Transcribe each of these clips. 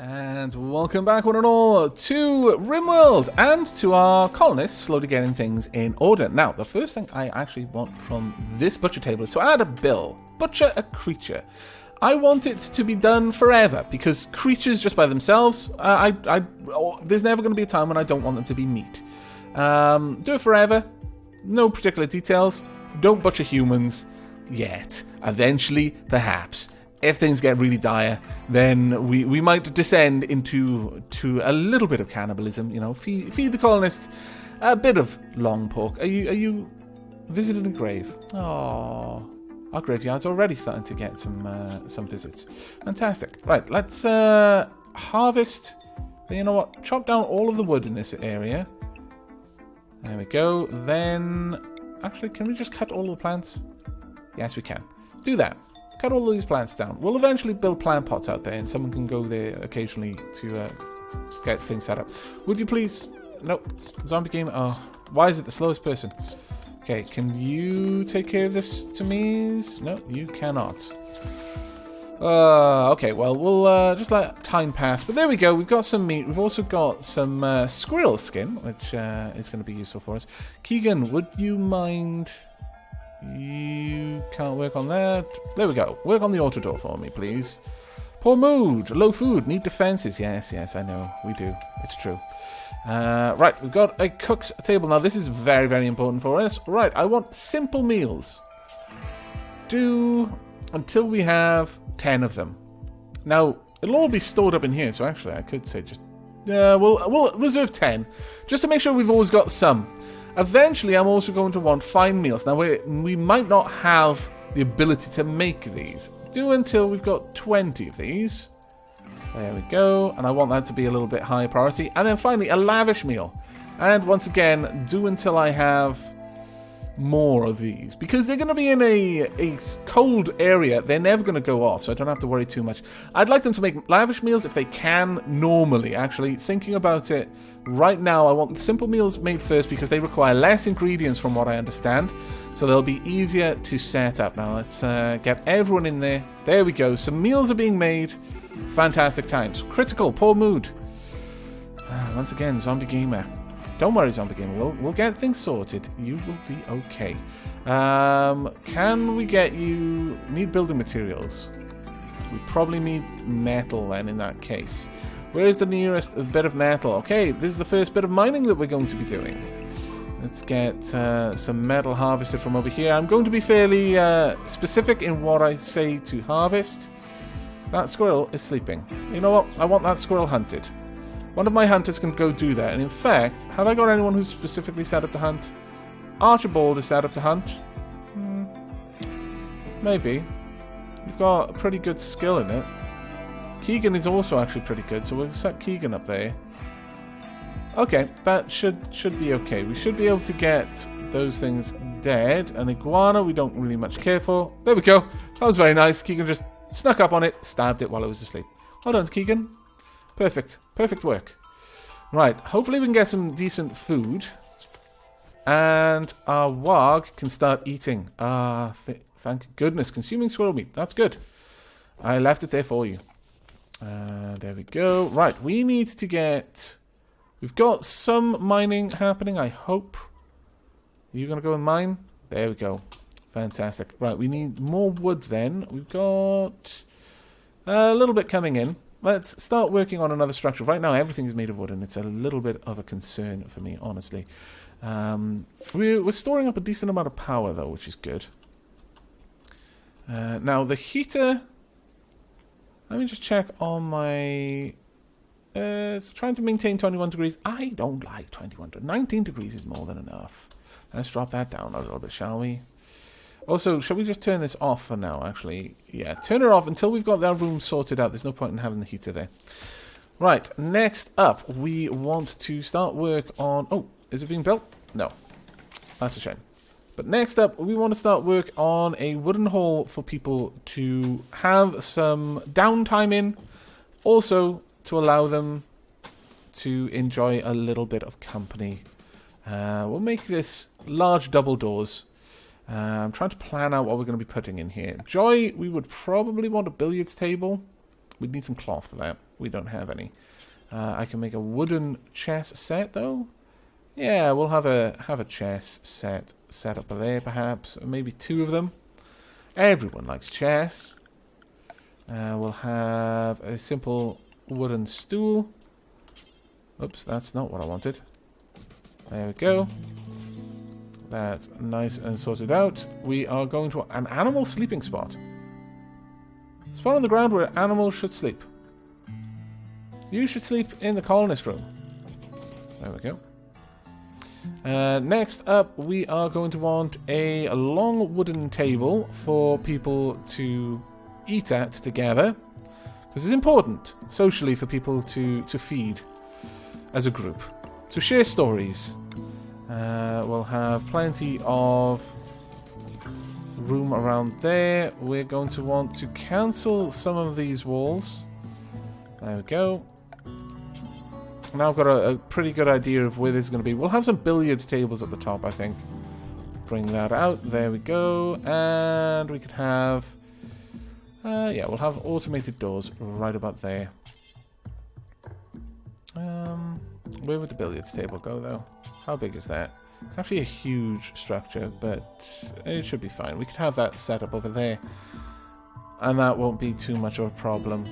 And welcome back, one and all, to Rimworld and to our colonists slowly getting things in order. Now, the first thing I actually want from this butcher table is to add a bill. Butcher a creature. I want it to be done forever, because creatures just by themselves, there's never going to be a time when I don't want them to be meat. Do it forever. No particular details. Don't butcher humans yet. Eventually, perhaps. If things get really dire, then we might descend into a little bit of cannibalism. You know, feed the colonists a bit of long pork. Are you visiting a grave? Oh, our graveyard's already starting to get some visits. Fantastic. Right, let's harvest. You know what? Chop down all of the wood in this area. There we go. Then, actually, can we just cut all of the plants? Yes, we can. Do that. Cut all these plants down. We'll eventually build plant pots out there, and someone can go there occasionally to get things set up. Would you please? Nope. Zombie game. Oh, why is it the slowest person? Okay, can you take care of this to me? No, you cannot. Okay, well, we'll just let time pass. But there we go. We've got some meat. We've also got some squirrel skin, which is going to be useful for us. Keegan, would you mind? You can't work on that. There we go. Work on the auto door for me, please. Poor mood. Low food. Need defenses. Yes, I know. We do. It's true. Right, we've got a cook's table. Now, this is very, very important for us. Right, I want simple meals. Do until we have 10 of them. Now, it'll all be stored up in here, so actually I could say just... we'll reserve 10, just to make sure we've always got some. Eventually, I'm also going to want fine meals. Now, we might not have the ability to make these. Do until we've got 20 of these. There we go. And I want that to be a little bit higher priority. And then finally, a lavish meal. And once again, do until I have more of these. Because they're going to be in a cold area. They're never going to go off, so I don't have to worry too much. I'd like them to make lavish meals if they can normally. Actually, thinking about it, right now I want simple meals made first because they require less ingredients from what I understand. So they'll be easier to set up. Now let's get everyone in there. There we go. Some meals are being made. Fantastic times. Critical, poor mood. Once again, zombie gamer. Don't worry, zombie gamer. We'll get things sorted. You will be okay. Can we get you... Need building materials. We probably need metal then in that case. Where is the nearest bit of metal? Okay, this is the first bit of mining that we're going to be doing. Let's get some metal harvested from over here. I'm going to be fairly specific in what I say to harvest. That squirrel is sleeping. You know what? I want that squirrel hunted. One of my hunters can go do that. And in fact, have I got anyone who's specifically set up to hunt? Archibald is set up to hunt. Maybe. You've got a pretty good skill in it. Keegan is also actually pretty good, so we'll set Keegan up there. Okay, that should be okay. We should be able to get those things dead. An iguana we don't really much care for. There we go. That was very nice. Keegan just snuck up on it, stabbed it while I was asleep. Well done, Keegan. Perfect. Perfect work. Right, hopefully we can get some decent food. And our warg can start eating. Thank goodness. Consuming squirrel meat. That's good. I left it there for you. There we go. Right, we need to get... We've got some mining happening, I hope. Are you going to go and mine? There we go. Fantastic. Right, we need more wood then. We've got a little bit coming in. Let's start working on another structure. Right now, everything is made of wood, and it's a little bit of a concern for me, honestly. We're storing up a decent amount of power, though, which is good. Now, the heater... Let me just check on my... it's trying to maintain 21 degrees. I don't like 21 degrees. 19 degrees is more than enough. Let's drop that down a little bit, shall we? Also, shall we just turn this off for now, actually? Yeah, turn it off until we've got that room sorted out. There's no point in having the heater there. Right, next up, we want to start work on... Oh, is it being built? No. That's a shame. But next up, we want to start work on a wooden hall for people to have some downtime in. Also, to allow them to enjoy a little bit of company. We'll make this large double doors. I'm trying to plan out what we're going to be putting in here. Joy, we would probably want a billiards table. We'd need some cloth for that. We don't have any. I can make a wooden chess set, though. Yeah, we'll have a chess set up there, perhaps. Maybe 2 of them. Everyone likes chess. We'll have a simple wooden stool. Oops, that's not what I wanted. There we go. That's nice and sorted out. We are going to an animal sleeping spot. Spot on the ground where animals should sleep. You should sleep in the colonist room. There we go. Next up, we are going to want a long wooden table for people to eat at together. Because it's important, socially, for people to feed as a group. To share stories. We'll have plenty of room around there. We're going to want to cancel some of these walls. There we go. Now I've got a pretty good idea of where this is going to be. We'll have some billiard tables at the top, I think. Bring that out. There we go. And we could have... yeah, we'll have automated doors right about there. Where would the billiards table go, though? How big is that? It's actually a huge structure, but it should be fine. We could have that set up over there. And that won't be too much of a problem.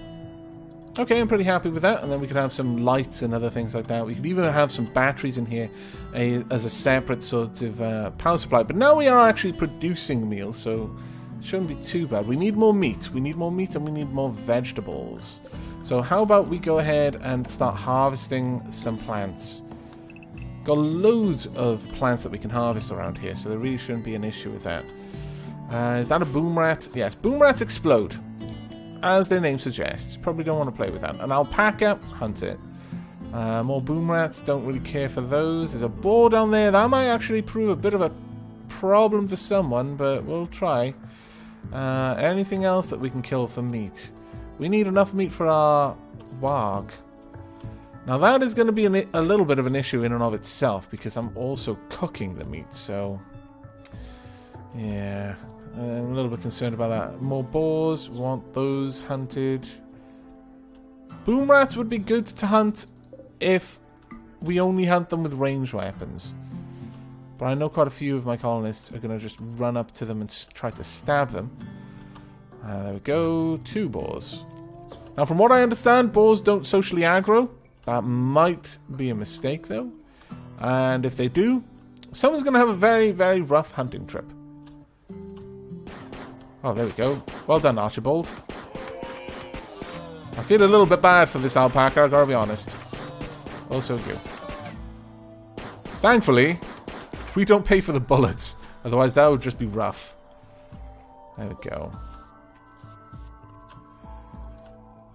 Okay, I'm pretty happy with that. And then we could have some lights and other things like that. We could even have some batteries in here as a separate sort of power supply. But now we are actually producing meals, so it shouldn't be too bad. We need more meat. We need more meat and we need more vegetables. So how about we go ahead and start harvesting some plants. Got loads of plants that we can harvest around here, so there really shouldn't be an issue with that. Is that a boom rat? Yes, boom rats explode. As their name suggests. Probably don't want to play with that. An alpaca, hunt it. More boom rats, don't really care for those. There's a boar down there. That might actually prove a bit of a problem for someone, but we'll try. Anything else that we can kill for meat? We need enough meat for our warg. Now that is going to be a little bit of an issue in and of itself, because I'm also cooking the meat, so... yeah... I'm a little bit concerned about that. More boars. Want those hunted. Boom rats would be good to hunt if we only hunt them with ranged weapons. But I know quite a few of my colonists are going to just run up to them and try to stab them. There we go. 2 boars. Now from what I understand, boars don't socially aggro. That might be a mistake though. And if they do, someone's going to have a very, very rough hunting trip. Oh, there we go. Well done, Archibald. I feel a little bit bad for this alpaca, I gotta be honest. Also you. Thankfully, we don't pay for the bullets. Otherwise, that would just be rough. There we go.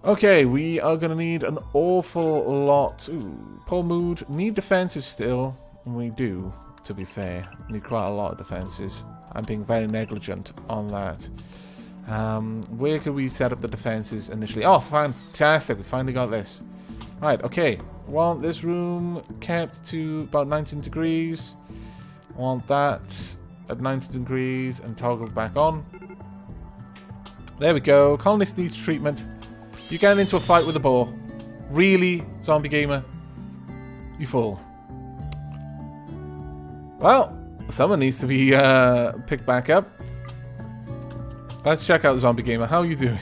Okay, we are gonna need an awful lot. Ooh, poor mood. Need defensive still. We do, to be fair. Need quite a lot of defenses. I'm being very negligent on that. Where could we set up the defenses initially? Oh, fantastic. We finally got this. Right, okay. Want this room kept to about 19 degrees. Want that at 19 degrees and toggled back on. There we go. Colonist needs treatment. You're getting into a fight with a boar. Really, zombie gamer? You fool. Well... someone needs to be picked back up. Let's check out Zombie Gamer. How are you doing?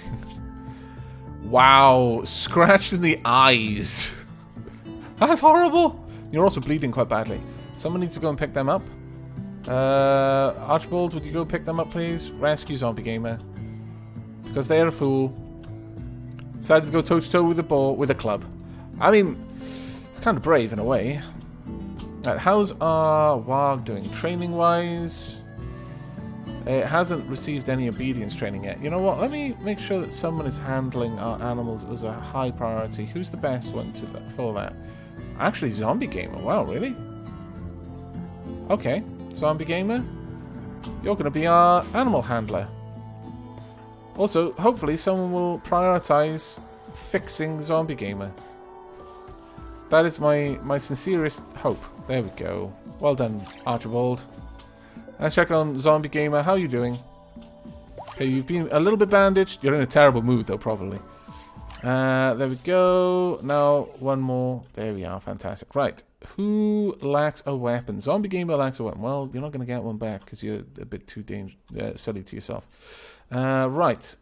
Wow. Scratched in the eyes. That's horrible. You're also bleeding quite badly. Someone needs to go and pick them up. Archibald, would you go pick them up, please? Rescue Zombie Gamer. Because they're a fool. Decided to go toe-to-toe with a boar, with a club. I mean, it's kind of brave in a way. Right, how's our warg doing? Training-wise, it hasn't received any obedience training yet. You know what? Let me make sure that someone is handling our animals as a high priority. Who's the best one for that? Actually, Zombie Gamer. Wow, really? Okay, Zombie Gamer, you're going to be our animal handler. Also, hopefully someone will prioritize fixing Zombie Gamer. That is my sincerest hope. There we go. Well done, Archibald. Let's check on Zombie Gamer. How are you doing? Okay, you've been a little bit bandaged. You're in a terrible mood, though, probably. There we go. Now, one more. There we are. Fantastic. Right. Who lacks a weapon? Zombie Gamer lacks a weapon. Well, you're not going to get one back because you're a bit too silly to yourself. Right.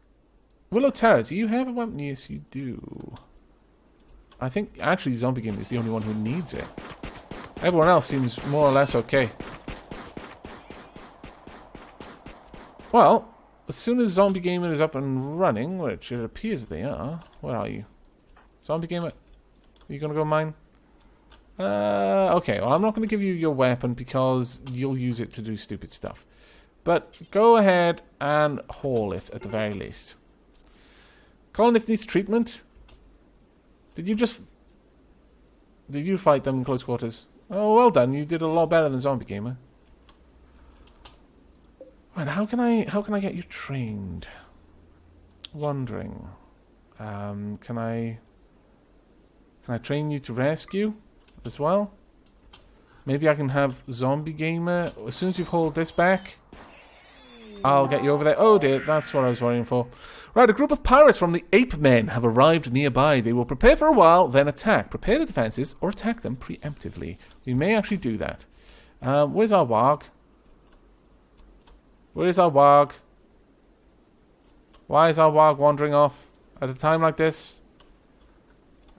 Willow Terror, do you have a weapon? Yes, you do. I think, actually, Zombie Gamer is the only one who needs it. Everyone else seems more or less okay. Well, as soon as Zombie Gamer is up and running, which it appears they are, where are you? Zombie Gamer, are you going to go mine? Okay, well, I'm not going to give you your weapon because you'll use it to do stupid stuff. But go ahead and haul it at the very least. Colonist needs treatment. Did you fight them in close quarters? Oh, well done. You did a lot better than Zombie Gamer. Right, how can I get you trained? Wondering. Can I train you to rescue as well? Maybe I can have Zombie Gamer. As soon as you've hauled this back, I'll get you over there. Oh dear, that's what I was worrying for. Right, a group of pirates from the Ape Men have arrived nearby. They will prepare for a while, then attack. Prepare the defenses, or attack them preemptively. We may actually do that. Where's our warg? Where is our warg? Why is our warg wandering off at a time like this?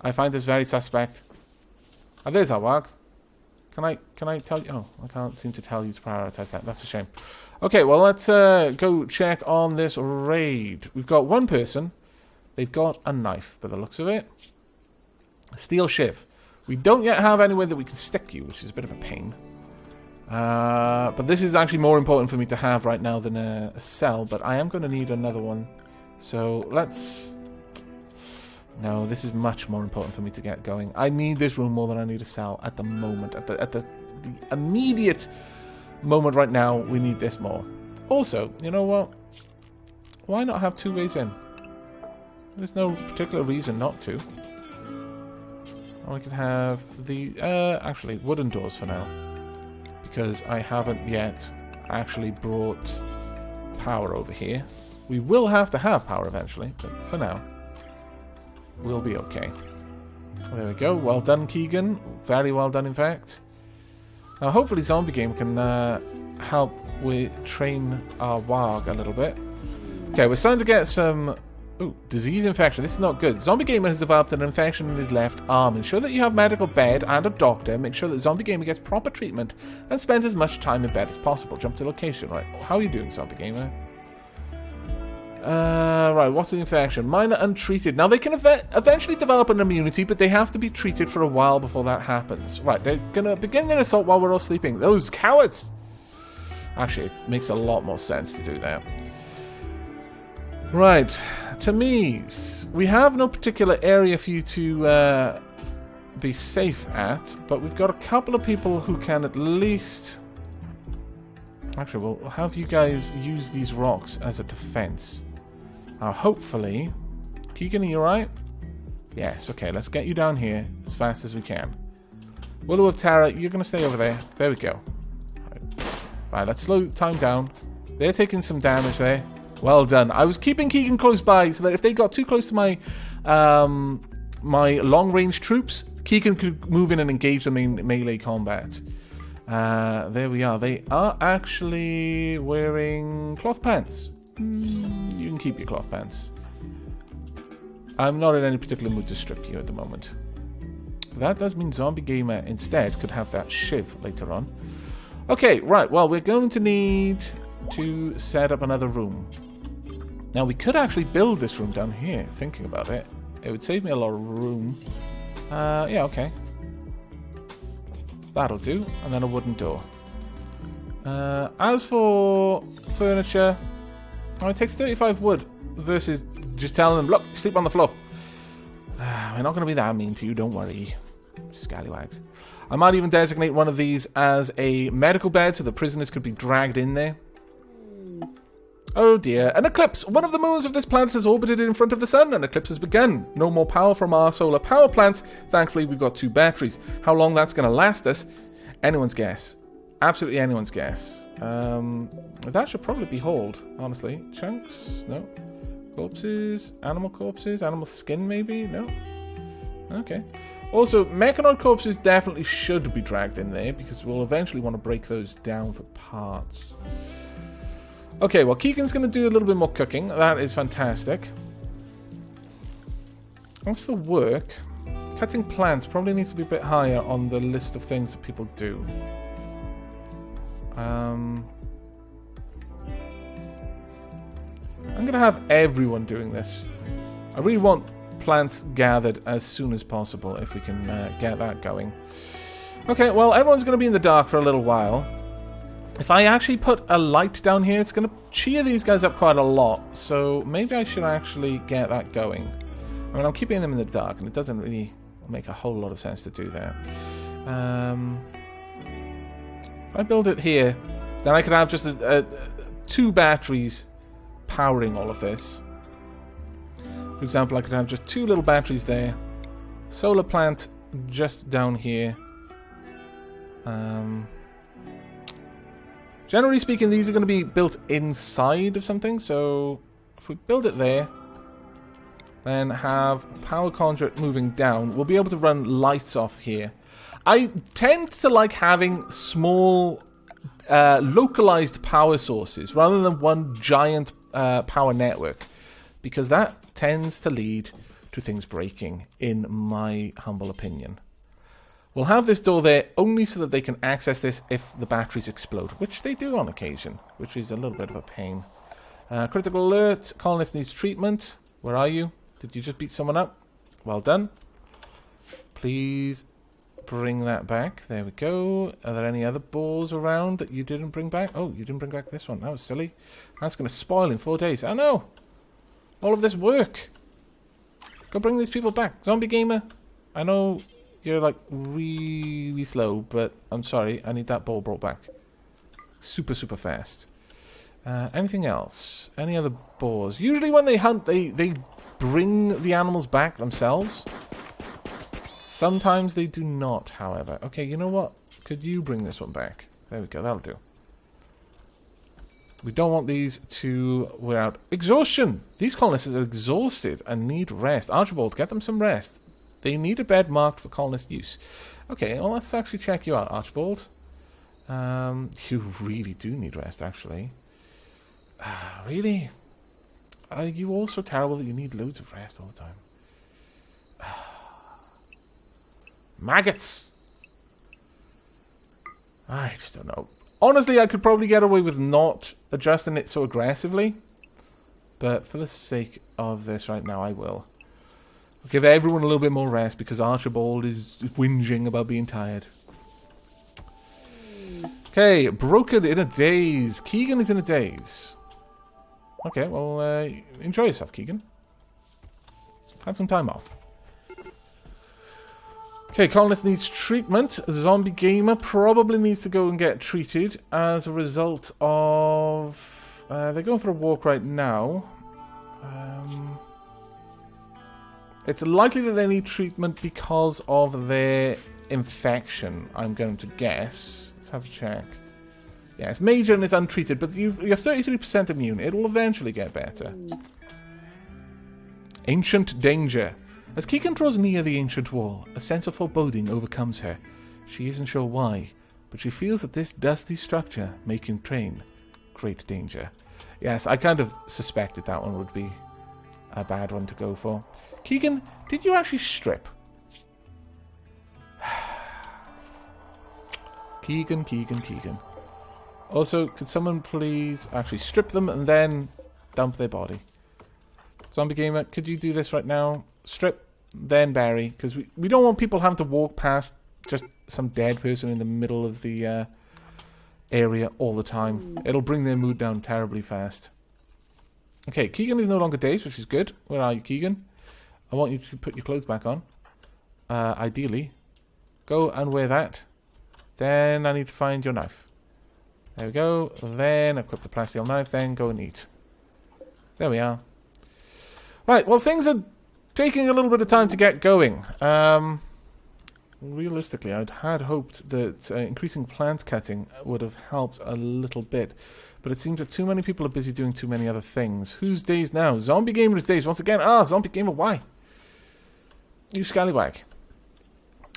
I find this very suspect. Oh, there's our warg. Can I tell you? Oh, I can't seem to tell you to prioritize that. That's a shame. Okay, well, let's go check on this raid. We've got one person. They've got a knife, by the looks of it. A steel shiv. We don't yet have anywhere that we can stick you, which is a bit of a pain. But this is actually more important for me to have right now than a cell, but I am going to need another one. So let's... No, this is much more important for me to get going. I need this room more than I need a cell at the moment. At the immediate moment right now, we need this more. Also, you know what? Why not have 2 ways in? There's no particular reason not to. I can have the... actually, wooden doors for now. Because I haven't yet actually brought power over here. We will have to have power eventually, but for now, we'll be okay. There we go. Well done, Keegan. Very well done, in fact. Now, hopefully Zombie Game can help with train our warg a little bit. Okay, we're starting to get some... Ooh, disease infection. This is not good. Zombie Gamer has developed an infection in his left arm. Ensure that you have medical bed and a doctor. Make sure that Zombie Gamer gets proper treatment and spends as much time in bed as possible. Jump to location. Right, how are you doing, Zombie Gamer? Right, what's the infection? Minor untreated. Now, they can eventually develop an immunity, but they have to be treated for a while before that happens. Right, they're going to begin their assault while we're all sleeping. Those cowards! Actually, it makes a lot more sense to do that. Right, to me, we have no particular area for you to be safe at, but we've got a couple of people who can at least... Actually, we'll have you guys use these rocks as a defense. Hopefully... Keegan, are you alright? Yes, okay, let's get you down here as fast as we can. Willow of Terror, you're going to stay over there. There we go. Right, let's slow time down. They're taking some damage there. Well done. I was keeping Keegan close by so that if they got too close to my my long-range troops, Keegan could move in and engage them in melee combat. There we are. They are actually wearing cloth pants. You can keep your cloth pants. I'm not in any particular mood to strip you at the moment. That does mean Zombie Gamer instead could have that shiv later on. Okay, right. Well, we're going to need to set up another room. Now, we could actually build this room down here, thinking about it. It would save me a lot of room. Yeah, okay. That'll do. And then a wooden door. As for furniture, it takes 35 wood versus just telling them, look, sleep on the floor. We're not going to be that mean to you, don't worry. Scallywags. I might even designate one of these as a medical bed so the prisoners could be dragged in there. Oh dear. An eclipse! One of the moons of this planet has orbited in front of the sun. An eclipse has begun. No more power from our solar power plants. Thankfully, we've got 2 batteries. How long that's going to last us? Anyone's guess. Absolutely anyone's guess. That should probably be hauled, honestly. Chunks? No. Corpses? Animal corpses? Animal skin, maybe? No? Okay. Also, mechanoid corpses definitely should be dragged in there, because we'll eventually want to break those down for parts. Okay, well, Keegan's going to do a little bit more cooking. That is fantastic. As for work, cutting plants probably needs to be a bit higher on the list of things that people do. I'm going to have everyone doing this. I really want plants gathered as soon as possible if we can get that going. Okay, well, everyone's going to be in the dark for a little while. If I actually put a light down here, it's going to cheer these guys up quite a lot. So maybe I should actually get that going. I mean, I'm keeping them in the dark, and it doesn't really make a whole lot of sense to do that. If I build it here, then I could have just 2 batteries powering all of this. For example, I could have just 2 little batteries there. Solar plant just down here. Generally speaking, these are going to be built inside of something. So if we build it there, then have power conduit moving down, we'll be able to run lights off here. I tend to like having small, localized power sources rather than one giant power network, because that tends to lead to things breaking, in my humble opinion. We'll have this door there only so that they can access this if the batteries explode, which they do on occasion, which is a little bit of a pain. Critical alert, colonist needs treatment. Where are you? Did you just beat someone up? Well done. Please bring that back. There we go. Are there any other balls around that you didn't bring back? Oh, you didn't bring back this one. That was silly. That's going to spoil in 4 days. Oh no! All of this work. Go bring these people back. Zombie Gamer, I know you're like really slow, but I'm sorry. I need that ball brought back. Super, super fast. Anything else? Any other balls? Usually when they hunt, they bring the animals back themselves. Sometimes they do not, however. Okay, you know what? Could you bring this one back? There we go, that'll do. We don't want these to wear out. Exhaustion! These colonists are exhausted and need rest. Archibald, get them some rest. They need a bed marked for colonist use. Okay, well, let's actually check you out, Archibald. You really do need rest, actually. Really? Are you all so terrible that you need loads of rest all the time? Maggots! I just don't know. Honestly, I could probably get away with not adjusting it so aggressively. But for the sake of this right now, I will. I'll give everyone a little bit more rest because Archibald is whinging about being tired. Okay, broken in a daze. Keegan is in a daze. Okay, well, enjoy yourself, Keegan. Have some time off. Okay, colonist needs treatment. Zombie Gamer probably needs to go and get treated as a result of... they're going for a walk right now. It's likely that they need treatment because of their infection, I'm going to guess. Let's have a check. Yeah, it's major and it's untreated, but you're 33% immune. It will eventually get better. Ancient danger. As Keegan draws near the ancient wall, a sense of foreboding overcomes her. She isn't sure why, but she feels that this dusty structure may contain great danger. Yes, I kind of suspected that one would be a bad one to go for. Keegan, did you actually strip? Keegan. Also, could someone please actually strip them and then dump their body? Zombie Gamer, could you do this right now? Strip, then bury, because we don't want people having to walk past just some dead person in the middle of the area all the time. It'll bring their mood down terribly fast. Okay, Keegan is no longer dazed, which is good. Where are you, Keegan? I want you to put your clothes back on. Ideally. Go and wear that. Then I need to find your knife. There we go. Then equip the plasteel knife. Then go and eat. There we are. Right, well, things are taking a little bit of time to get going. realistically, I'd had hoped that increasing plant cutting would have helped a little bit. But it seems that too many people are busy doing too many other things. Whose days now? Zombie Gamer's days. Once again, Zombie Gamer, why? You scallywag.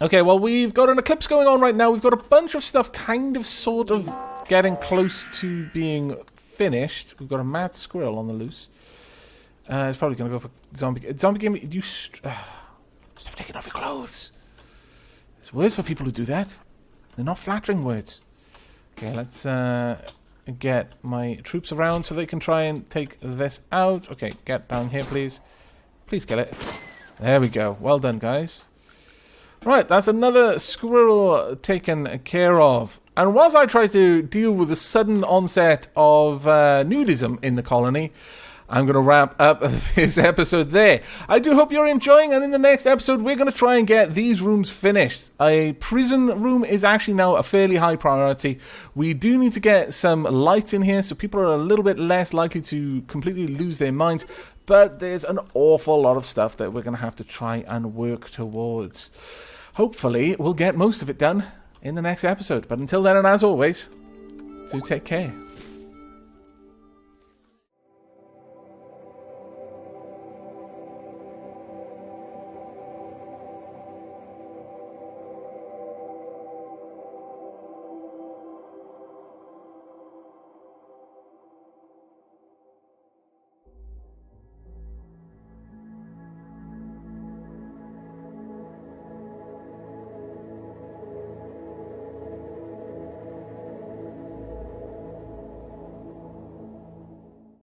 Okay, well, we've got an eclipse going on right now. We've got a bunch of stuff kind of, sort of getting close to being finished. We've got a mad squirrel on the loose. It's probably going to go for Zombie Gamer, you... stop taking off your clothes. There's words for people who do that. They're not flattering words. Okay, let's get my troops around so they can try and take this out. Okay, get down here, please. Please kill it. There we go. Well done, guys. Right, that's another squirrel taken care of. And whilst I try to deal with the sudden onset of nudism in the colony, I'm going to wrap up this episode there. I do hope you're enjoying, and in the next episode, we're going to try and get these rooms finished. A prison room is actually now a fairly high priority. We do need to get some light in here, so people are a little bit less likely to completely lose their minds, but there's an awful lot of stuff that we're going to have to try and work towards. Hopefully, we'll get most of it done in the next episode. But until then, and as always, do take care.